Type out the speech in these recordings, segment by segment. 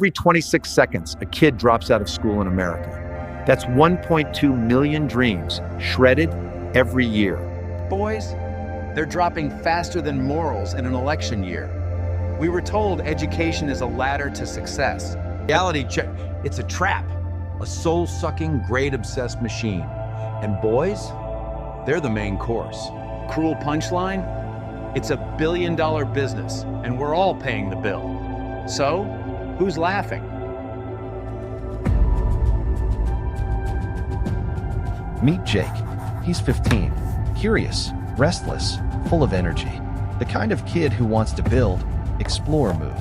Every 26 seconds, a kid drops out of school in America. That's 1.2 million dreams shredded every year. Boys, they're dropping faster than morals in an election year. We were told education is a ladder to success. Reality check, it's a trap, a soul-sucking, grade-obsessed machine. And boys, they're the main course. Cruel punchline? It's $1 billion business, and we're all paying the bill. So, who's laughing? Meet Jake. He's 15, curious, restless, full of energy. The kind of kid who wants to build, explore, move.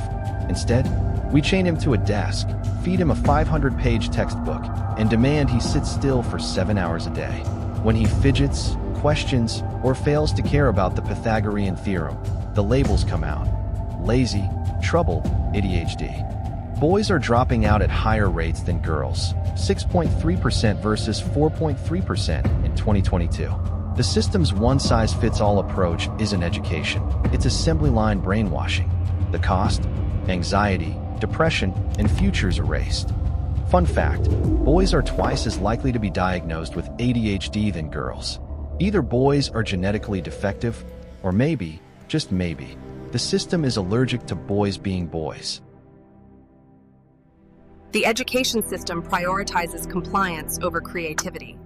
Instead, we chain him to a desk, feed him a 500-page textbook, and demand he sit still for 7 hours a day. When he fidgets, questions, or fails to care about the Pythagorean theorem, the labels come out. Lazy, troubled, ADHD. Boys are dropping out at higher rates than girls, 6.3% versus 4.3% in 2022. The system's one-size-fits-all approach isn't education. It's assembly line brainwashing. The cost? Anxiety, depression, and futures erased. Fun fact, boys are twice as likely to be diagnosed with ADHD than girls. Either boys are genetically defective, or maybe, just maybe, the system is allergic to boys being boys. The education system prioritizes compliance over creativity.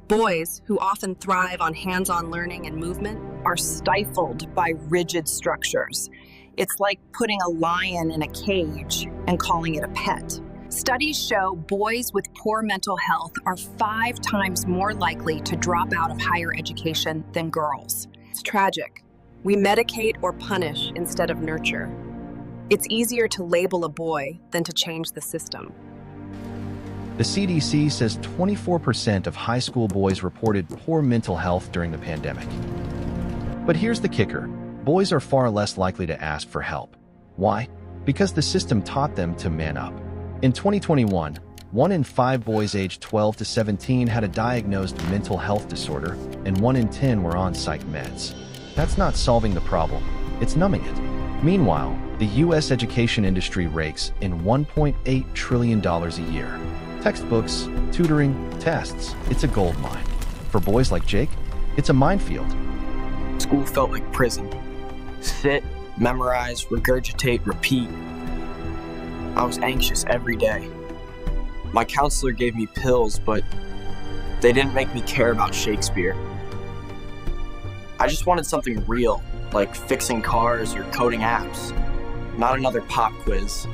Boys, who often thrive on hands-on learning and movement, are stifled by rigid structures. It's like putting a lion in a cage and calling it a pet. Studies show boys with poor mental health are 5 times more likely to drop out of higher education than girls. It's tragic. We medicate or punish instead of nurture. It's easier to label a boy than to change the system. The CDC says 24% of high school boys reported poor mental health during the pandemic. But here's the kicker. Boys are far less likely to ask for help. Why? Because the system taught them to man up. In 2021, 1 in 5 boys aged 12 to 17 had a diagnosed mental health disorder, and 1 in 10 were on psych meds. That's not solving the problem, it's numbing it. Meanwhile, the U.S. education industry rakes in $1.8 trillion a year. Textbooks, tutoring, tests, it's a gold mine. For boys like Jake, it's a minefield. School felt like prison. Sit, memorize, regurgitate, repeat. I was anxious every day. My counselor gave me pills, but they didn't make me care about Shakespeare. I just wanted something real, like fixing cars or coding apps, not another pop quiz.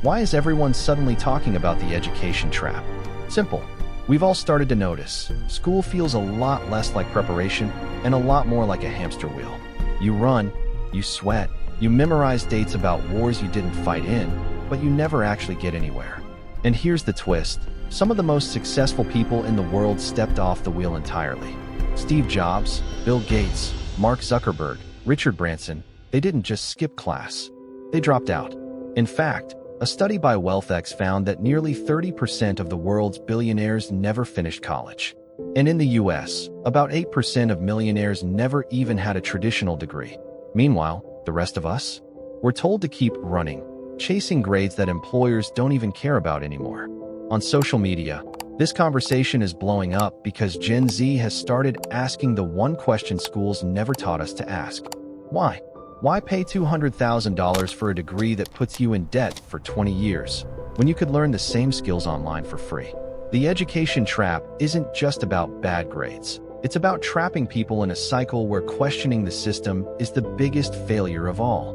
Why is everyone suddenly talking about the education trap? Simple. We've all started to notice. School feels a lot less like preparation and a lot more like a hamster wheel. You run, you sweat, you memorize dates about wars you didn't fight in, but you never actually get anywhere. And here's the twist. Some of the most successful people in the world stepped off the wheel entirely. Steve Jobs, Bill Gates, Mark Zuckerberg, Richard Branson, they didn't just skip class. They dropped out. In fact, a study by WealthX found that nearly 30% of the world's billionaires never finished college. And in the US, about 8% of millionaires never even had a traditional degree. Meanwhile, the rest of us? We're told to keep running, chasing grades that employers don't even care about anymore. On social media, this conversation is blowing up because Gen Z has started asking the one question schools never taught us to ask. Why? Why pay $200,000 for a degree that puts you in debt for 20 years, when you could learn the same skills online for free? The education trap isn't just about bad grades. It's about trapping people in a cycle where questioning the system is the biggest failure of all.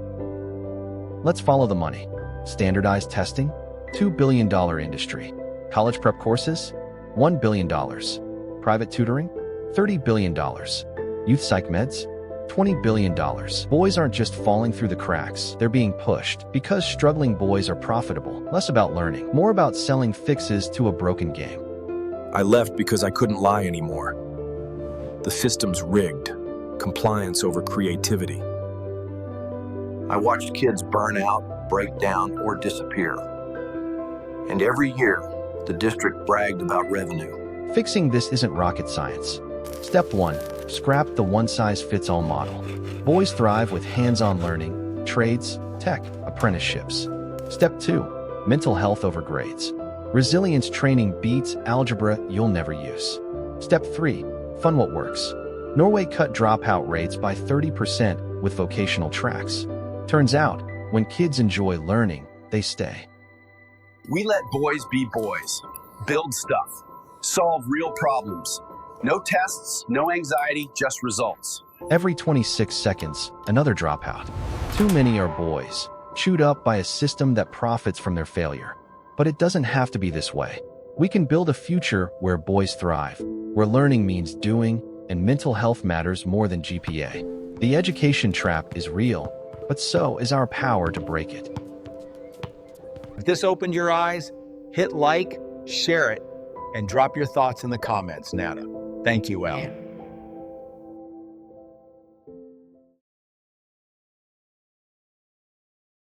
Let's follow the money. Standardized testing? $2 billion industry. College prep courses? $1 billion. Private tutoring? $30 billion. Youth psych meds? $20 billion. Boys aren't just falling through the cracks, they're being pushed because struggling boys are profitable. Less about learning, more about selling fixes to a broken game. I left because I couldn't lie anymore. The system's rigged. Compliance over creativity. I watched kids burn out, break down, or disappear. And every year, the district bragged about revenue. Fixing this isn't rocket science. Step 1. Scrap the one-size-fits-all model. Boys thrive with hands-on learning, trades, tech, apprenticeships. Step 2. Mental health over grades. Resilience training beats algebra you'll never use. Step 3. Fun what works. Norway cut dropout rates by 30% with vocational tracks. Turns out, when kids enjoy learning, they stay. We let boys be boys, build stuff, solve real problems. No tests, no anxiety, just results. Every 26 seconds, another dropout. Too many are boys, chewed up by a system that profits from their failure. But it doesn't have to be this way. We can build a future where boys thrive, where learning means doing, and mental health matters more than GPA. The education trap is real, but so is our power to break it. If this opened your eyes, hit like, share it, and drop your thoughts in the comments, Nana. Thank you, Al.